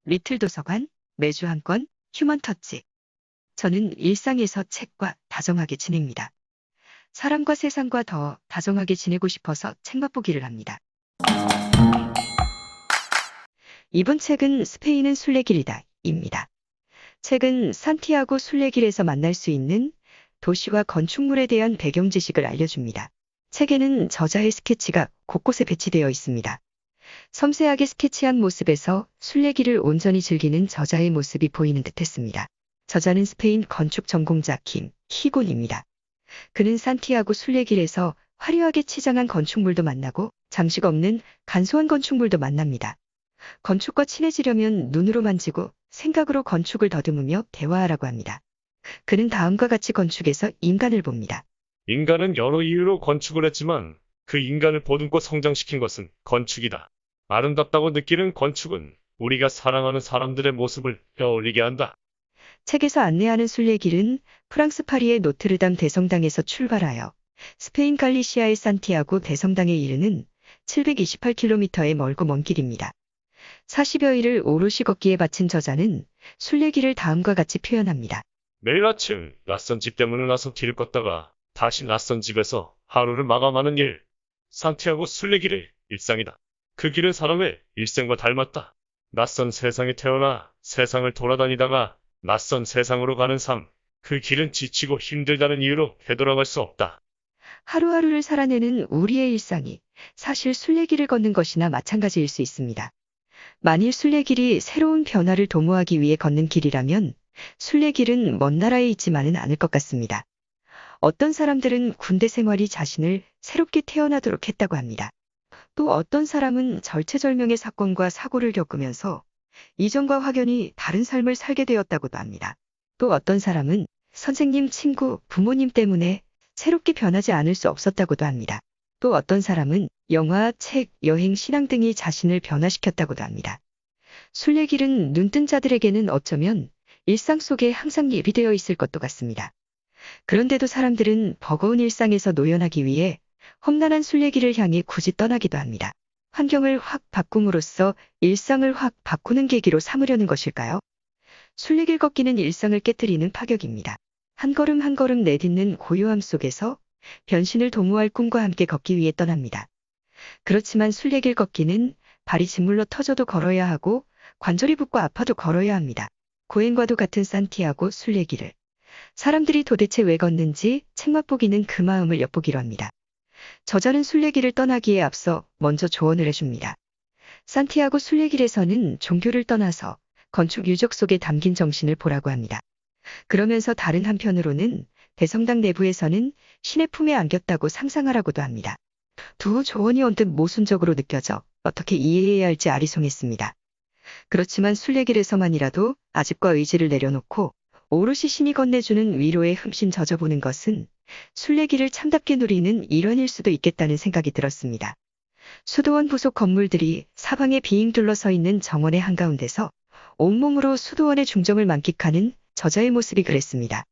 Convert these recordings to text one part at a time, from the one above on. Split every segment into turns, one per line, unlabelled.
리틀 도서관, 매주 한 권, 휴먼 터치. 저는 일상에서 책과 다정하게 지냅니다. 사람과 세상과 더 다정하게 지내고 싶어서 책 맛보기를 합니다. 이번 책은 스페인은 순례길이다 입니다. 책은 산티아고 순례길에서 만날 수 있는 도시와 건축물에 대한 배경 지식을 알려줍니다. 책에는 저자의 스케치가 곳곳에 배치되어 있습니다. 섬세하게 스케치한 모습에서 순례길을 온전히 즐기는 저자의 모습이 보이는 듯했습니다. 저자는 스페인 건축 전공자 김 희곤입니다. 그는 산티아고 순례길에서 화려하게 치장한 건축물도 만나고 장식 없는 간소한 건축물도 만납니다. 건축과 친해지려면 눈으로 만지고 생각으로 건축을 더듬으며 대화하라고 합니다. 그는 다음과 같이 건축에서 인간을 봅니다.
인간은 여러 이유로 건축을 했지만 그 인간을 보듬고 성장시킨 것은 건축이다. 아름답다고 느끼는 건축은 우리가 사랑하는 사람들의 모습을 떠올리게 한다.
책에서 안내하는 순례길은 프랑스 파리의 노트르담 대성당에서 출발하여 스페인 갈리시아의 산티아고 대성당에 이르는 728km의 멀고 먼 길입니다. 40여일을 오롯이 걷기에 바친 저자는 순례길을 다음과 같이 표현합니다.
매일 아침 낯선 집 때문에 나서 길을 걷다가 다시 낯선 집에서 하루를 마감하는 일. 산티아고 순례길의 일상이다. 그 길은 사람의 일생과 닮았다. 낯선 세상에 태어나 세상을 돌아다니다가 낯선 세상으로 가는 삶. 그 길은 지치고 힘들다는 이유로 되돌아갈 수 없다.
하루하루를 살아내는 우리의 일상이 사실 순례길을 걷는 것이나 마찬가지일 수 있습니다. 만일 순례길이 새로운 변화를 도모하기 위해 걷는 길이라면 순례길은 먼 나라에 있지만은 않을 것 같습니다. 어떤 사람들은 군대 생활이 자신을 새롭게 태어나도록 했다고 합니다. 또 어떤 사람은 절체절명의 사건과 사고를 겪으면서 이전과 확연히 다른 삶을 살게 되었다고도 합니다. 또 어떤 사람은 선생님, 친구, 부모님 때문에 새롭게 변하지 않을 수 없었다고도 합니다. 또 어떤 사람은 영화, 책, 여행, 신앙 등이 자신을 변화시켰다고도 합니다. 순례길은 눈뜬 자들에게는 어쩌면 일상 속에 항상 예비되어 있을 것도 같습니다. 그런데도 사람들은 버거운 일상에서 노연하기 위해 험난한 순례길을 향해 굳이 떠나기도 합니다. 환경을 확 바꿈으로써 일상을 확 바꾸는 계기로 삼으려는 것일까요? 순례길 걷기는 일상을 깨뜨리는 파격입니다. 한 걸음 한 걸음 내딛는 고요함 속에서 변신을 도모할 꿈과 함께 걷기 위해 떠납니다. 그렇지만 순례길 걷기는 발이 짓물러 터져도 걸어야 하고 관절이 붓고 아파도 걸어야 합니다. 고행과도 같은 산티아고 순례길을 사람들이 도대체 왜 걷는지 책 맛보기는 그 마음을 엿보기로 합니다. 저자는 순례길을 떠나기에 앞서 먼저 조언을 해줍니다. 산티아고 순례길에서는 종교를 떠나서 건축 유적 속에 담긴 정신을 보라고 합니다. 그러면서 다른 한편으로는 대성당 내부에서는 신의 품에 안겼다고 상상하라고도 합니다. 두 조언이 언뜻 모순적으로 느껴져 어떻게 이해해야 할지 아리송했습니다. 그렇지만 순례길에서만이라도 아집과 의지를 내려놓고 오롯이 신이 건네주는 위로에 흠씬 젖어보는 것은 순례길을 참답게 누리는 일환일 수도 있겠다는 생각이 들었습니다. 수도원 부속 건물들이 사방에 빙 둘러서 있는 정원의 한가운데서 온몸으로 수도원의 중정을 만끽하는 저자의 모습이 그랬습니다.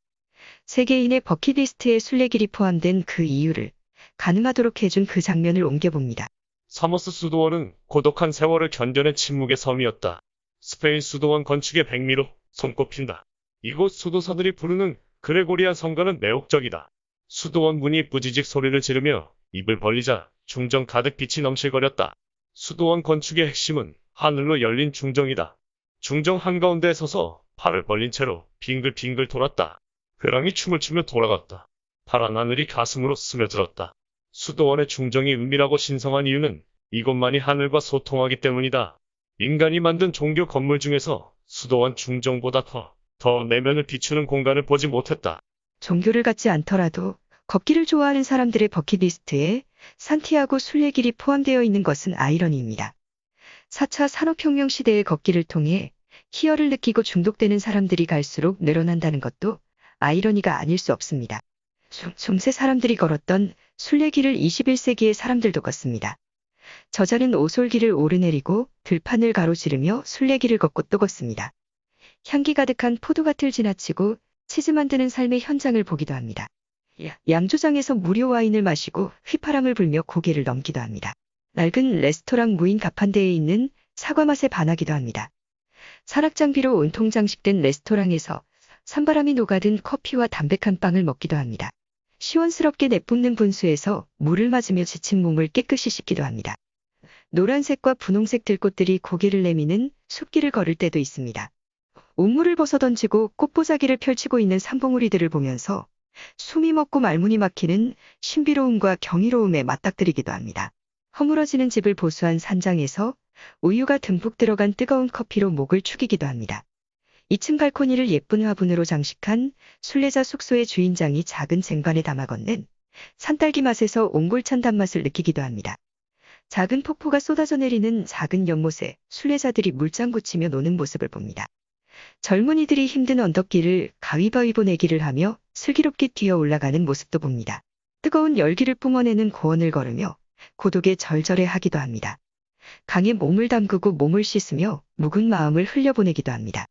세계인의 버킷리스트에 순례길이 포함된 그 이유를 가능하도록 해준 그 장면을 옮겨봅니다.
사모스 수도원은 고독한 세월을 견뎌낸 침묵의 섬이었다. 스페인 수도원 건축의 백미로 손꼽힌다. 이곳 수도사들이 부르는 그레고리안 성가는 매혹적이다. 수도원 문이 부지직 소리를 지르며 입을 벌리자 중정 가득 빛이 넘실거렸다. 수도원 건축의 핵심은 하늘로 열린 중정이다. 중정 한가운데에 서서 팔을 벌린 채로 빙글빙글 돌았다. 벼랑이 춤을 추며 돌아갔다. 파란 하늘이 가슴으로 스며들었다. 수도원의 중정이 은밀하고 신성한 이유는 이곳만이 하늘과 소통하기 때문이다. 인간이 만든 종교 건물 중에서 수도원 중정보다 더 내면을 비추는 공간을 보지 못했다.
종교를 갖지 않더라도 걷기를 좋아하는 사람들의 버킷리스트에 산티아고 순례길이 포함되어 있는 것은 아이러니입니다. 4차 산업혁명 시대의 걷기를 통해 희열을 느끼고 중독되는 사람들이 갈수록 늘어난다는 것도 아이러니가 아닐 수 없습니다. 중세 사람들이 걸었던 순례길을 21세기의 사람들도 걷습니다. 저자는 오솔길을 오르내리고 들판을 가로지르며 순례길을 걷고 또 걷습니다. 향기 가득한 포도밭을 지나치고 치즈 만드는 삶의 현장을 보기도 합니다. 양조장에서 무료 와인을 마시고 휘파람을 불며 고개를 넘기도 합니다. 낡은 레스토랑 무인 가판대에 있는 사과 맛에 반하기도 합니다. 산악장비로 온통 장식된 레스토랑에서 산바람이 녹아든 커피와 담백한 빵을 먹기도 합니다. 시원스럽게 내뿜는 분수에서 물을 맞으며 지친 몸을 깨끗이 씻기도 합니다. 노란색과 분홍색 들꽃들이 고개를 내미는 숲길을 걸을 때도 있습니다. 옷물을 벗어던지고 꽃보자기를 펼치고 있는 산봉우리들을 보면서 숨이 멎고 말문이 막히는 신비로움과 경이로움에 맞닥뜨리기도 합니다. 허물어지는 집을 보수한 산장에서 우유가 듬뿍 들어간 뜨거운 커피로 목을 축이기도 합니다. 2층 발코니를 예쁜 화분으로 장식한 순례자 숙소의 주인장이 작은 쟁반에 담아 건넨 산딸기 맛에서 옹골찬 단맛을 느끼기도 합니다. 작은 폭포가 쏟아져 내리는 작은 연못에 순례자들이 물장구 치며 노는 모습을 봅니다. 젊은이들이 힘든 언덕길을 가위바위보 내기를 하며 슬기롭게 뛰어 올라가는 모습도 봅니다. 뜨거운 열기를 뿜어내는 고원을 걸으며 고독에 절절해하기도 합니다. 강에 몸을 담그고 몸을 씻으며 묵은 마음을 흘려보내기도 합니다.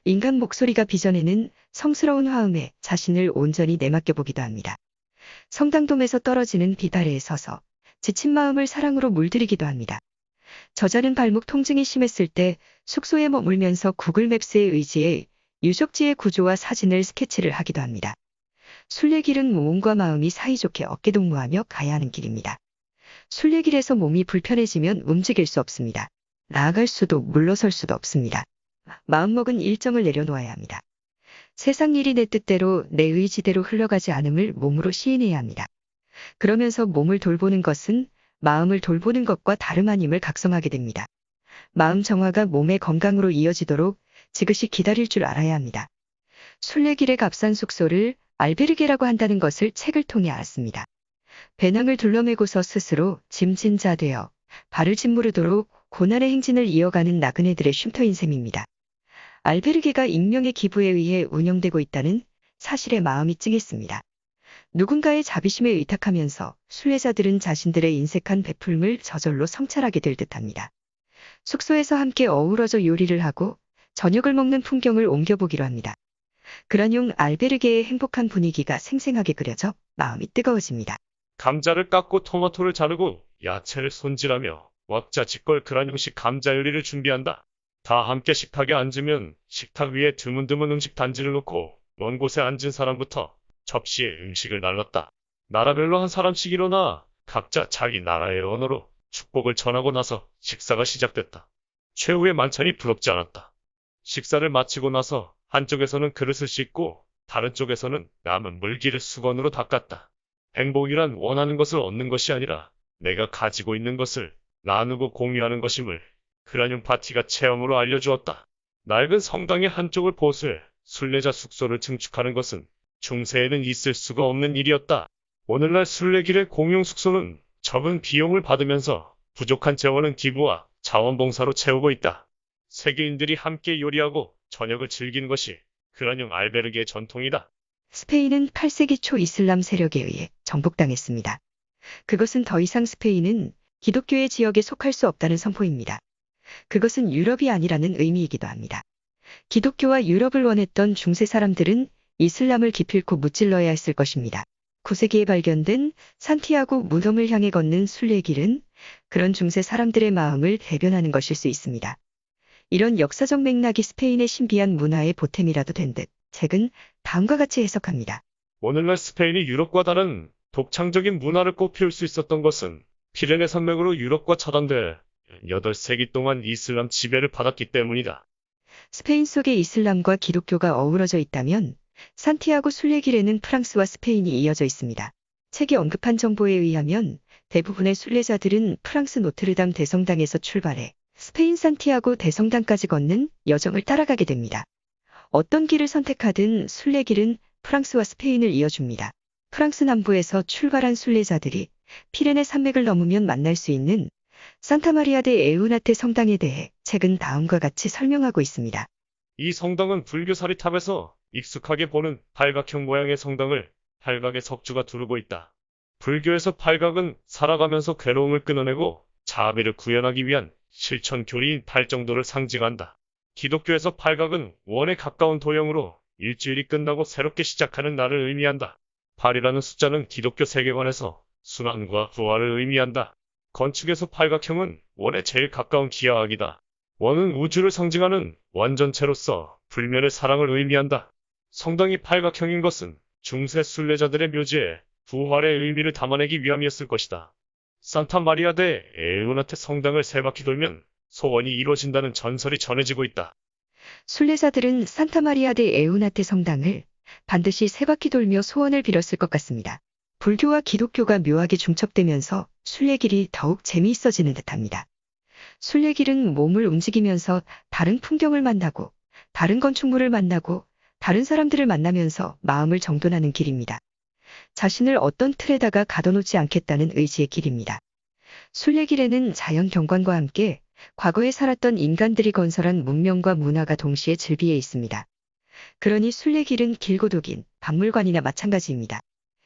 인간 목소리가 빚어내는 성스러운 화음에 자신을 온전히 내맡겨 보기도 합니다. 성당돔에서 떨어지는 빛 아래에 서서 지친 마음을 사랑으로 물들이기도 합니다. 저자는 발목 통증이 심했을 때 숙소에 머물면서 구글 맵스에 의지해 유적지의 구조와 사진을 스케치를 하기도 합니다. 순례길은 몸과 마음이 사이좋게 어깨동무하며 가야 하는 길입니다. 순례길에서 몸이 불편해지면 움직일 수 없습니다. 나아갈 수도 물러설 수도 없습니다. 마음먹은 일정을 내려놓아야 합니다. 세상 일이 내 뜻대로 내 의지대로 흘러가지 않음을 몸으로 시인해야 합니다. 그러면서 몸을 돌보는 것은 마음을 돌보는 것과 다름 아님을 각성하게 됩니다. 마음 정화가 몸의 건강으로 이어지도록 지그시 기다릴 줄 알아야 합니다. 순례길의 값싼 숙소를 알베르게라고 한다는 것을 책을 통해 알았습니다. 배낭을 둘러매고서 스스로 짐진자 되어 발을 짓무르도록 고난의 행진을 이어가는 나그네들의 쉼터인 셈입니다. 알베르게가 익명의 기부에 의해 운영되고 있다는 사실에 마음이 찡했습니다. 누군가의 자비심에 의탁하면서 순례자들은 자신들의 인색한 베풀음을 저절로 성찰하게 될 듯합니다. 숙소에서 함께 어우러져 요리를 하고 저녁을 먹는 풍경을 옮겨보기로 합니다. 그러뇽 알베르게의 행복한 분위기가 생생하게 그려져 마음이 뜨거워집니다.
감자를 깎고 토마토를 자르고 야채를 손질하며 왁자지껄 그라뇽식 감자 요리를 준비한다. 다 함께 식탁에 앉으면 식탁 위에 드문드문 음식 단지를 놓고 먼 곳에 앉은 사람부터 접시에 음식을 날랐다. 나라별로 한 사람씩 일어나 각자 자기 나라의 언어로 축복을 전하고 나서 식사가 시작됐다. 최후의 만찬이 부럽지 않았다. 식사를 마치고 나서 한쪽에서는 그릇을 씻고 다른 쪽에서는 남은 물기를 수건으로 닦았다. 행복이란 원하는 것을 얻는 것이 아니라 내가 가지고 있는 것을 나누고 공유하는 것임을 그라뇽 파티가 체험으로 알려주었다. 낡은 성당의 한쪽을 보수해 순례자 숙소를 증축하는 것은 중세에는 있을 수가 없는 일이었다. 오늘날 순례길의 공용 숙소는 적은 비용을 받으면서 부족한 재원은 기부와 자원봉사로 채우고 있다. 세계인들이 함께 요리하고 저녁을 즐기는 것이 그라뇽 알베르게의 전통이다.
스페인은 8세기 초 이슬람 세력에 의해 정복당했습니다. 그것은 더 이상 스페인은 기독교의 지역에 속할 수 없다는 선포입니다. 그것은 유럽이 아니라는 의미이기도 합니다. 기독교와 유럽을 원했던 중세 사람들은 이슬람을 기필코 무찔러야 했을 것입니다. 9세기에 발견된 산티아고 무덤을 향해 걷는 순례길은 그런 중세 사람들의 마음을 대변하는 것일 수 있습니다. 이런 역사적 맥락이 스페인의 신비한 문화의 보탬이라도 된 듯 책은 다음과 같이 해석합니다.
오늘날 스페인이 유럽과 다른 독창적인 문화를 꽃피울 수 있었던 것은 피레네 산맥으로 유럽과 차단돼 8세기 동안 이슬람 지배를 받았기 때문이다.
스페인 속에 이슬람과 기독교가 어우러져 있다면 산티아고 순례길에는 프랑스와 스페인이 이어져 있습니다. 책이 언급한 정보에 의하면 대부분의 순례자들은 프랑스 노트르담 대성당에서 출발해 스페인 산티아고 대성당까지 걷는 여정을 따라가게 됩니다. 어떤 길을 선택하든 순례길은 프랑스와 스페인을 이어줍니다. 프랑스 남부에서 출발한 순례자들이 피레네 산맥을 넘으면 만날 수 있는 산타마리아 데 에우나테 성당에 대해 책은 다음과 같이 설명하고 있습니다.
이 성당은 불교 사리탑에서 익숙하게 보는 팔각형 모양의 성당을 팔각의 석주가 두르고 있다. 불교에서 팔각은 살아가면서 괴로움을 끊어내고 자비를 구현하기 위한 실천 교리인 팔정도를 상징한다. 기독교에서 팔각은 원에 가까운 도형으로 일주일이 끝나고 새롭게 시작하는 날을 의미한다. 8이라는 숫자는 기독교 세계관에서 순환과 부활을 의미한다. 건축에서 팔각형은 원에 제일 가까운 기하학이다. 원은 우주를 상징하는 완전체로서 불멸의 사랑을 의미한다. 성당이 팔각형인 것은 중세 순례자들의 묘지에 부활의 의미를 담아내기 위함이었을 것이다. 산타 마리아 데 에우나테 성당을 세 바퀴 돌면 소원이 이루어진다는 전설이 전해지고 있다.
순례자들은 산타마리아 데 에우나테 성당을 반드시 세 바퀴 돌며 소원을 빌었을 것 같습니다. 불교와 기독교가 묘하게 중첩되면서 순례길이 더욱 재미있어지는 듯합니다. 순례길은 몸을 움직이면서 다른 풍경을 만나고 다른 건축물을 만나고 다른 사람들을 만나면서 마음을 정돈하는 길입니다. 자신을 어떤 틀에다가 가둬놓지 않겠다는 의지의 길입니다. 순례길에는 자연 경관과 함께 과거에 살았던 인간들이 건설한 문명과 문화가 동시에 즐비해 있습니다. 그러니 순례길은 길고도 긴 박물관이나 마찬가지입니다.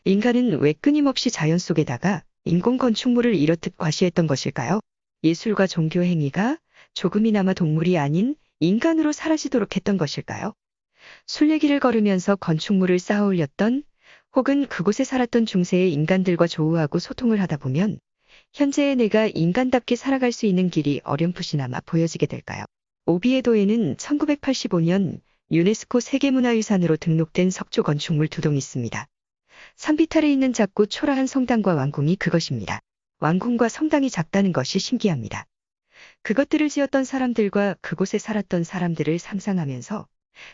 인간은 왜 끊임없이 자연 속에다가 인공 건축물을 이렇듯 과시했던 것일까요? 예술과 종교 행위가 조금이나마 동물이 아닌 인간으로 사라지도록 했던 것일까요? 순례길을 걸으면서 건축물을 쌓아 올렸던 혹은 그곳에 살았던 중세의 인간들과 조우하고 소통을 하다 보면 현재의 내가 인간답게 살아갈 수 있는 길이 어렴풋이나마 보여지게 될까요? 오비에도에는 1985년 유네스코 세계문화유산으로 등록된 석조 건축물 두 동이 있습니다. 산비탈에 있는 작고 초라한 성당과 왕궁이 그것입니다. 왕궁과 성당이 작다는 것이 신기합니다. 그것들을 지었던 사람들과 그곳에 살았던 사람들을 상상하면서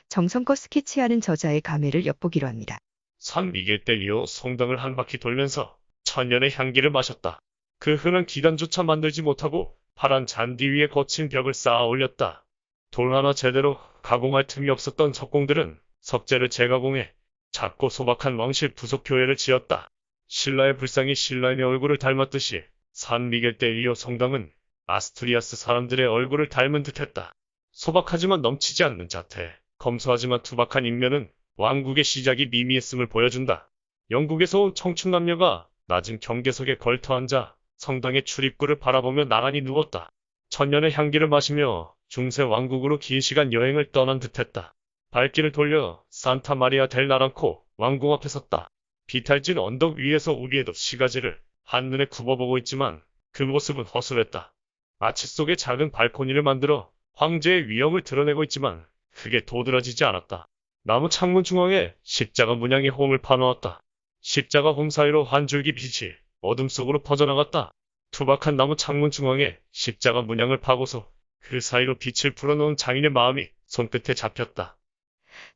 정성껏 스케치하는 저자의 감회를 엿보기로 합니다.
산 미겔 델리오 성당을 한 바퀴 돌면서 천년의 향기를 마셨다. 그 흔한 기단조차 만들지 못하고 파란 잔디 위에 거친 벽을 쌓아 올렸다. 돌 하나 제대로 가공할 틈이 없었던 석공들은 석재를 재가공해 작고 소박한 왕실 부속 교회를 지었다. 신라의 불상이 신라인의 얼굴을 닮았듯이 산 미겔 델리오 성당은 아스투리아스 사람들의 얼굴을 닮은 듯했다. 소박하지만 넘치지 않는 자태, 검소하지만 투박한 인면은 왕국의 시작이 미미했음을 보여준다. 영국에서 온 청춘 남녀가 낮은 경계석에 걸터앉아 성당의 출입구를 바라보며 나란히 누웠다. 천년의 향기를 마시며 중세 왕국으로 긴 시간 여행을 떠난 듯했다. 발길을 돌려 산타 마리아 델 나랑코 왕궁 앞에 섰다. 비탈진 언덕 위에서 우리에도 시가지를 한눈에 굽어보고 있지만 그 모습은 허술했다. 아치 속에 작은 발코니를 만들어 황제의 위엄을 드러내고 있지만 그게 도드라지지 않았다. 나무 창문 중앙에 십자가 문양의 홈을 파놓았다. 십자가 홈 사이로 한 줄기 빛이 어둠 속으로 퍼져나갔다. 투박한 나무 창문 중앙에 십자가 문양을 파고서 그 사이로 빛을 불어넣은 장인의 마음이 손끝에 잡혔다.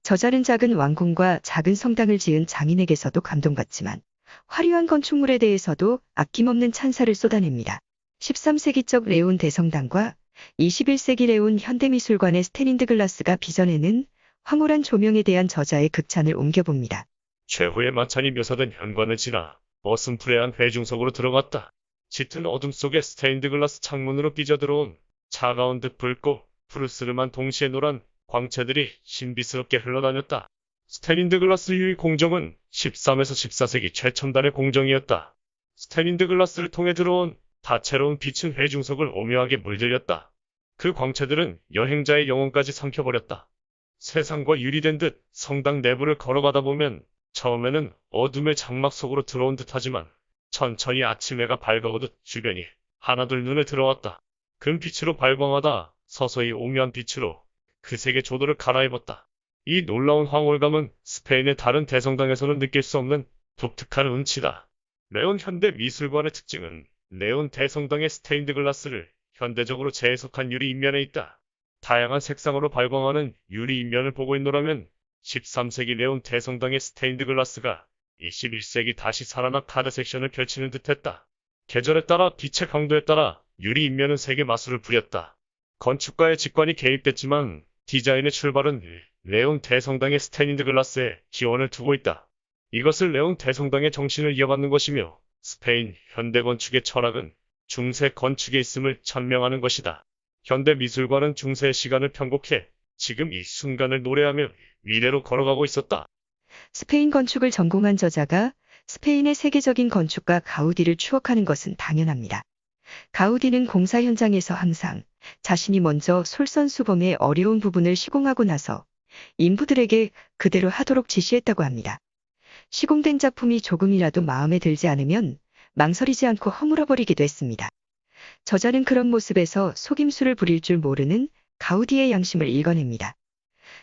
저자는 작은 왕궁과 작은 성당을 지은 장인에게서도 감동받지만 화려한 건축물에 대해서도 아낌없는 찬사를 쏟아냅니다. 13세기적 레온 대성당과 21세기 레온 현대미술관의 스테인드 글라스가 빚어내는 황홀한 조명에 대한 저자의 극찬을 옮겨봅니다.
최후의 만찬이 묘사된 현관을 지나 머슴푸레한 회중석으로 들어갔다. 짙은 어둠 속에 스테인드 글라스 창문으로 삐져들어온 차가운 듯 붉고 푸르스름한 동시에 노란 광채들이 신비스럽게 흘러다녔다. 스테인드 글라스 유의 공정은 13에서 14세기 최첨단의 공정이었다. 스테인드 글라스를 통해 들어온 다채로운 빛은 회중석을 오묘하게 물들였다. 그 광채들은 여행자의 영혼까지 삼켜버렸다. 세상과 유리된 듯 성당 내부를 걸어가다 보면 처음에는 어둠의 장막 속으로 들어온 듯하지만 천천히 아침 해가 밝아오듯 주변이 하나둘 눈에 들어왔다. 금빛으로 발광하다 서서히 오묘한 빛으로 그 색의 조도를 갈아입었다. 이 놀라운 황홀감은 스페인의 다른 대성당에서는 느낄 수 없는 독특한 운치다. 레온 현대 미술관의 특징은 레온 대성당의 스테인드 글라스를 현대적으로 재해석한 유리 인면에 있다. 다양한 색상으로 발광하는 유리 인면을 보고 있노라면 13세기 레온 대성당의 스테인드 글라스가 21세기 다시 살아나 카드 섹션을 펼치는 듯했다. 계절에 따라 빛의 강도에 따라 유리 인면은 색의 마술을 부렸다. 건축가의 직관이 개입됐지만 디자인의 출발은 레온 대성당의 스테인드 글라스에 기원을 두고 있다. 이것을 레온 대성당의 정신을 이어받는 것이며 스페인 현대 건축의 철학은 중세 건축에 있음을 천명하는 것이다. 현대 미술관은 중세의 시간을 편곡해 지금 이 순간을 노래하며 미래로 걸어가고 있었다.
스페인 건축을 전공한 저자가 스페인의 세계적인 건축가 가우디를 추억하는 것은 당연합니다. 가우디는 공사 현장에서 항상 자신이 먼저 솔선수범의 어려운 부분을 시공하고 나서 인부들에게 그대로 하도록 지시했다고 합니다. 시공된 작품이 조금이라도 마음에 들지 않으면 망설이지 않고 허물어버리기도 했습니다. 저자는 그런 모습에서 속임수를 부릴 줄 모르는 가우디의 양심을 읽어냅니다.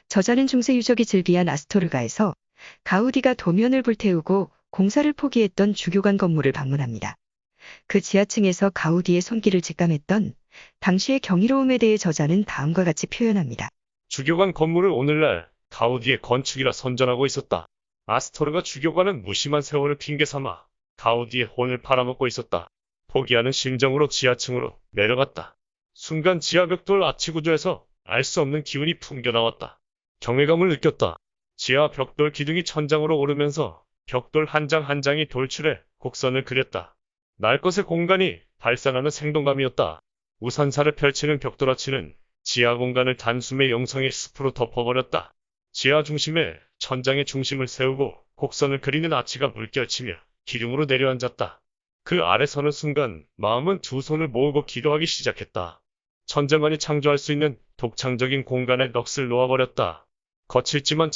저자는 중세 유적이 즐비한 아스토르가에서 가우디가 도면을 불태우고 공사를 포기했던 주교관 건물을 방문합니다. 그 지하층에서 가우디의 손길을 직감했던 당시의 경이로움에 대해 저자는 다음과 같이 표현합니다.
주교관 건물을 오늘날 가우디의 건축이라 선전하고 있었다. 아스토르가 주교관은 무심한 세월을 핑계삼아 가우디의 혼을 팔아먹고 있었다. 포기하는 심정으로 지하층으로 내려갔다. 순간 지하 벽돌 아치 구조에서 알 수 없는 기운이 풍겨나왔다. 경외감을 느꼈다. 지하 벽돌 기둥이 천장으로 오르면서 벽돌 한 장 한 장이 돌출해 곡선을 그렸다. 날 것의 공간이 발산하는 생동감이었다. 우산사를 펼치는 벽돌 아치는 지하 공간을 단숨에 영성의 숲으로 덮어버렸다. 지하 중심에 천장의 중심을 세우고 곡선을 그리는 아치가 물결치며 기둥으로 내려앉았다. 그 아래 서는 순간 마음은 두 손을 모으고 기도하기 시작했다. 천재만이 창조할 수 있는 독창적인 공간에 넋을 놓아버렸다. 거칠지만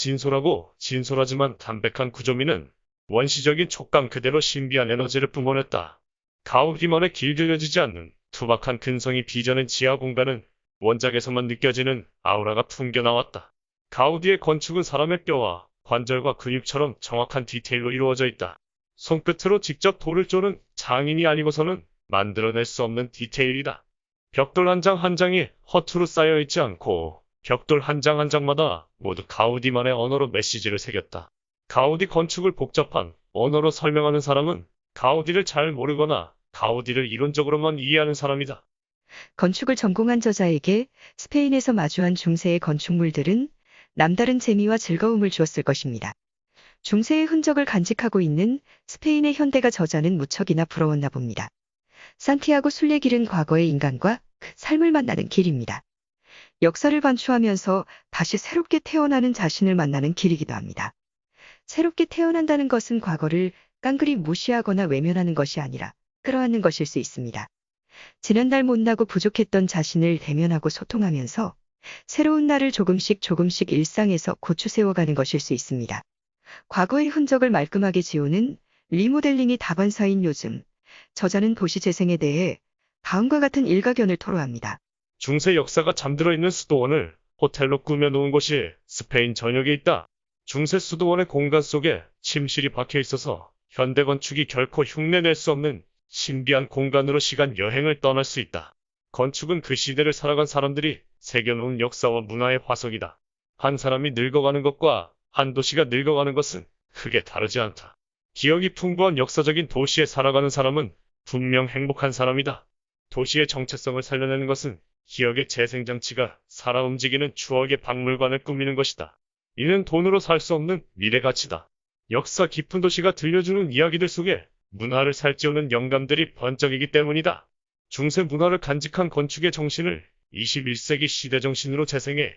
진솔하지만 담백한 구조미는 원시적인 촉감 그대로 신비한 에너지를 뿜어냈다. 가우디만의 길들여지지 않는 투박한 근성이 빚어낸 지하 공간은 원작에서만 느껴지는 아우라가 풍겨나왔다. 가우디의 건축은 사람의 뼈와 관절과 근육처럼 정확한 디테일로 이루어져 있다. 손끝으로 직접 돌을 쪼는 장인이 아니고서는 만들어낼 수 없는 디테일이다. 벽돌 한 장 한 장이 허투루 쌓여있지 않고 벽돌 한 장 한 장마다 모두 가우디만의 언어로 메시지를 새겼다. 가우디 건축을 복잡한 언어로 설명하는 사람은 가우디를 잘 모르거나 가우디를 이론적으로만 이해하는 사람이다.
건축을 전공한 저자에게 스페인에서 마주한 중세의 건축물들은 남다른 재미와 즐거움을 주었을 것입니다. 중세의 흔적을 간직하고 있는 스페인의 현대가 저자는 무척이나 부러웠나 봅니다. 산티아고 순례길은 과거의 인간과 그 삶을 만나는 길입니다. 역사를 반추하면서 다시 새롭게 태어나는 자신을 만나는 길이기도 합니다. 새롭게 태어난다는 것은 과거를 깡그리 무시하거나 외면하는 것이 아니라 끌어안는 것일 수 있습니다. 지난날 못나고 부족했던 자신을 대면하고 소통하면서 새로운 날을 조금씩 일상에서 고추 세워가는 것일 수 있습니다. 과거의 흔적을 말끔하게 지우는 리모델링이 다반사인 요즘, 저자는 도시 재생에 대해 다음과 같은 일가견을 토로합니다.
중세 역사가 잠들어 있는 수도원을 호텔로 꾸며놓은 곳이 스페인 전역에 있다. 중세 수도원의 공간 속에 침실이 박혀 있어서 현대 건축이 결코 흉내낼 수 없는 신비한 공간으로 시간 여행을 떠날 수 있다. 건축은 그 시대를 살아간 사람들이 새겨놓은 역사와 문화의 화석이다. 한 사람이 늙어가는 것과 한 도시가 늙어가는 것은 크게 다르지 않다. 기억이 풍부한 역사적인 도시에 살아가는 사람은 분명 행복한 사람이다. 도시의 정체성을 살려내는 것은 기억의 재생장치가 살아 움직이는 추억의 박물관을 꾸미는 것이다. 이는 돈으로 살 수 없는 미래 가치다. 역사 깊은 도시가 들려주는 이야기들 속에 문화를 살찌우는 영감들이 번쩍이기 때문이다. 중세 문화를 간직한 건축의 정신을 21세기 시대 정신으로 재생해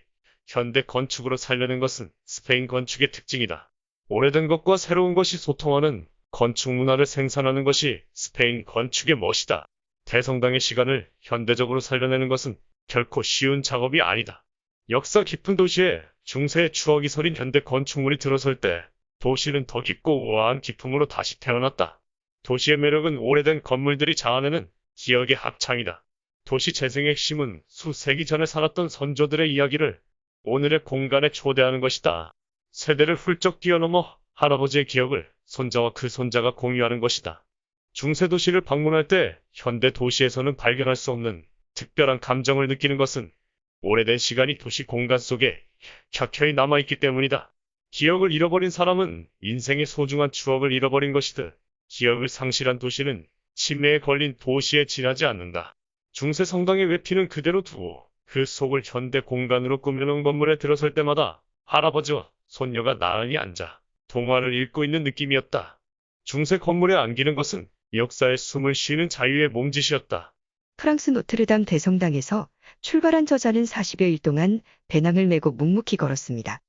현대 건축으로 살려낸 것은 스페인 건축의 특징이다. 오래된 것과 새로운 것이 소통하는 건축 문화를 생산하는 것이 스페인 건축의 멋이다. 대성당의 시간을 현대적으로 살려내는 것은 결코 쉬운 작업이 아니다. 역사 깊은 도시에 중세의 추억이 서린 현대 건축물이 들어설 때 도시는 더 깊고 우아한 기품으로 다시 태어났다. 도시의 매력은 오래된 건물들이 자아내는 기억의 합창이다. 도시 재생의 핵심은 수세기 전에 살았던 선조들의 이야기를 오늘의 공간에 초대하는 것이다. 세대를 훌쩍 뛰어넘어 할아버지의 기억을 손자와 그 손자가 공유하는 것이다. 중세 도시를 방문할 때 현대 도시에서는 발견할 수 없는 특별한 감정을 느끼는 것은 오래된 시간이 도시 공간 속에 켜켜이 남아있기 때문이다. 기억을 잃어버린 사람은 인생의 소중한 추억을 잃어버린 것이듯 기억을 상실한 도시는 치매에 걸린 도시에 지나지 않는다. 중세 성당의 외피는 그대로 두고 그 속을 현대 공간으로 꾸며놓은 건물에 들어설 때마다 할아버지와 손녀가 나란히 앉아 동화를 읽고 있는 느낌이었다. 중세 건물에 안기는 것은 역사의 숨을 쉬는 자유의 몸짓이었다.
프랑스 노트르담 대성당에서 출발한 저자는 40여일 동안 배낭을 메고 묵묵히 걸었습니다.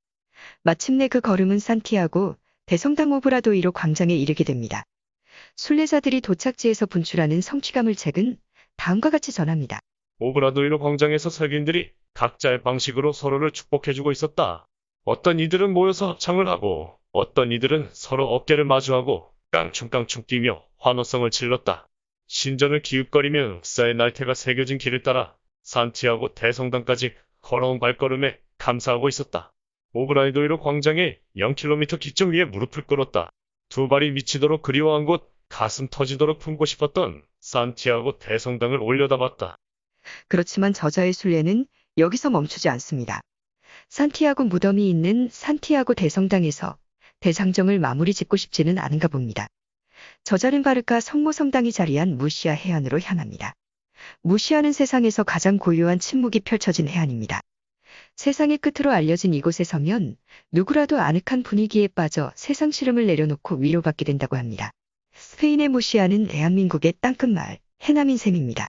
마침내 그 걸음은 산티아고 대성당 오브라도이로 광장에 이르게 됩니다. 순례자들이 도착지에서 분출하는 성취감을 책은 다음과 같이 전합니다.
오브라도이로 광장에서 설교인들이 각자의 방식으로 서로를 축복해주고 있었다. 어떤 이들은 모여서 합창을 하고 어떤 이들은 서로 어깨를 마주하고 깡충깡충 뛰며 환호성을 질렀다. 신전을 기웃거리며 흑사의 날태가 새겨진 길을 따라 산티아고 대성당까지 걸어온 발걸음에 감사하고 있었다. 오브라이도이로 광장의 0km 기점 위에 무릎을 꿇었다. 두 발이 미치도록 그리워한 곳, 가슴 터지도록 품고 싶었던 산티아고 대성당을 올려다봤다.
그렇지만 저자의 순례는 여기서 멈추지 않습니다. 산티아고 무덤이 있는 산티아고 대성당에서 대장정을 마무리 짓고 싶지는 않은가 봅니다. 저자는 바르카 성모성당이 자리한 무시아 해안으로 향합니다. 무시아는 세상에서 가장 고요한 침묵이 펼쳐진 해안입니다. 세상의 끝으로 알려진 이곳에 서면 누구라도 아늑한 분위기에 빠져 세상 시름을 내려놓고 위로받게 된다고 합니다. 스페인의 무시아는 대한민국의 땅끝 마을, 해남인 셈입니다.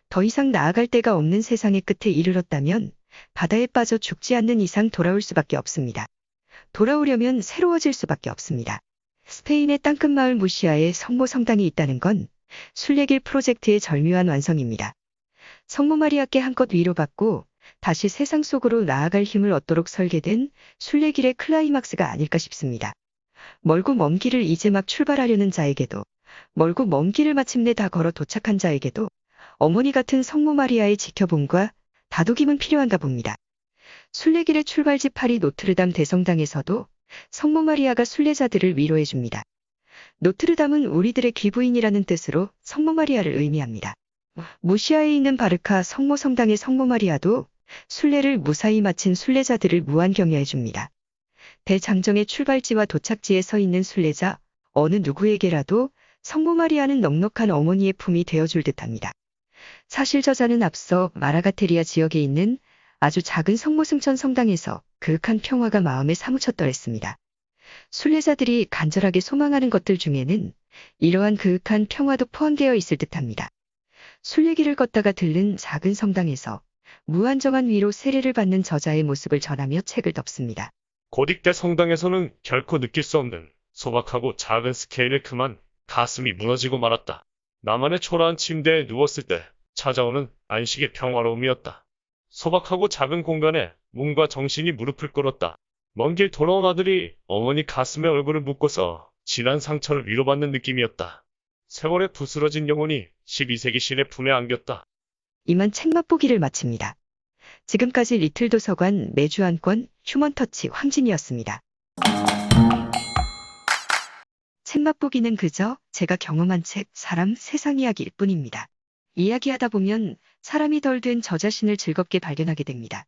더 이상 나아갈 데가 없는 세상의 끝에 이르렀다면 바다에 빠져 죽지 않는 이상 돌아올 수밖에 없습니다. 돌아오려면 새로워질 수밖에 없습니다. 스페인의 땅끝 마을 무시아에 성모 성당이 있다는 건 순례길 프로젝트의 절묘한 완성입니다. 성모 마리아께 한껏 위로받고 다시 세상 속으로 나아갈 힘을 얻도록 설계된 순례길의 클라이막스가 아닐까 싶습니다. 멀고 먼 길을 이제 막 출발하려는 자에게도, 멀고 먼 길을 마침내 다 걸어 도착한 자에게도 어머니 같은 성모 마리아의 지켜봄과 다독임은 필요한가 봅니다. 순례길의 출발지 파리 노트르담 대성당에서도 성모 마리아가 순례자들을 위로해 줍니다. 노트르담은 우리들의 귀부인이라는 뜻으로 성모 마리아를 의미합니다. 무시아에 있는 바르카 성모 성당의 성모 마리아도 순례를 무사히 마친 순례자들을 무한 격려해 줍니다. 대장정의 출발지와 도착지에 서 있는 순례자, 어느 누구에게라도 성모 마리아는 넉넉한 어머니의 품이 되어줄 듯합니다. 사실 저자는 앞서 마라가테리아 지역에 있는 아주 작은 성모 승천 성당에서 그윽한 평화가 마음에 사무쳤더랬습니다. 순례자들이 간절하게 소망하는 것들 중에는 이러한 그윽한 평화도 포함되어 있을 듯합니다. 순례길을 걷다가 들른 작은 성당에서 무한정한 위로 세례를 받는 저자의 모습을 전하며 책을 덮습니다.
고딕대 성당에서는 결코 느낄 수 없는 소박하고 작은 스케일의 그만 가슴이 무너지고 말았다. 나만의 초라한 침대에 누웠을 때 찾아오는 안식의 평화로움이었다. 소박하고 작은 공간에 몸과 정신이 무릎을 꿇었다. 먼 길 돌아온 아들이 어머니 가슴에 얼굴을 묻고서 지난 상처를 위로받는 느낌이었다. 세월에 부스러진 영혼이 12세기 신의 품에 안겼다.
이만 책 맛보기를 마칩니다. 지금까지 리틀 도서관 매주 한 권 휴먼터치 황진이었습니다. 책 맛보기는 그저 제가 경험한 책, 사람, 세상 이야기일 뿐입니다. 이야기하다 보면 사람이 덜 된 저 자신을 즐겁게 발견하게 됩니다.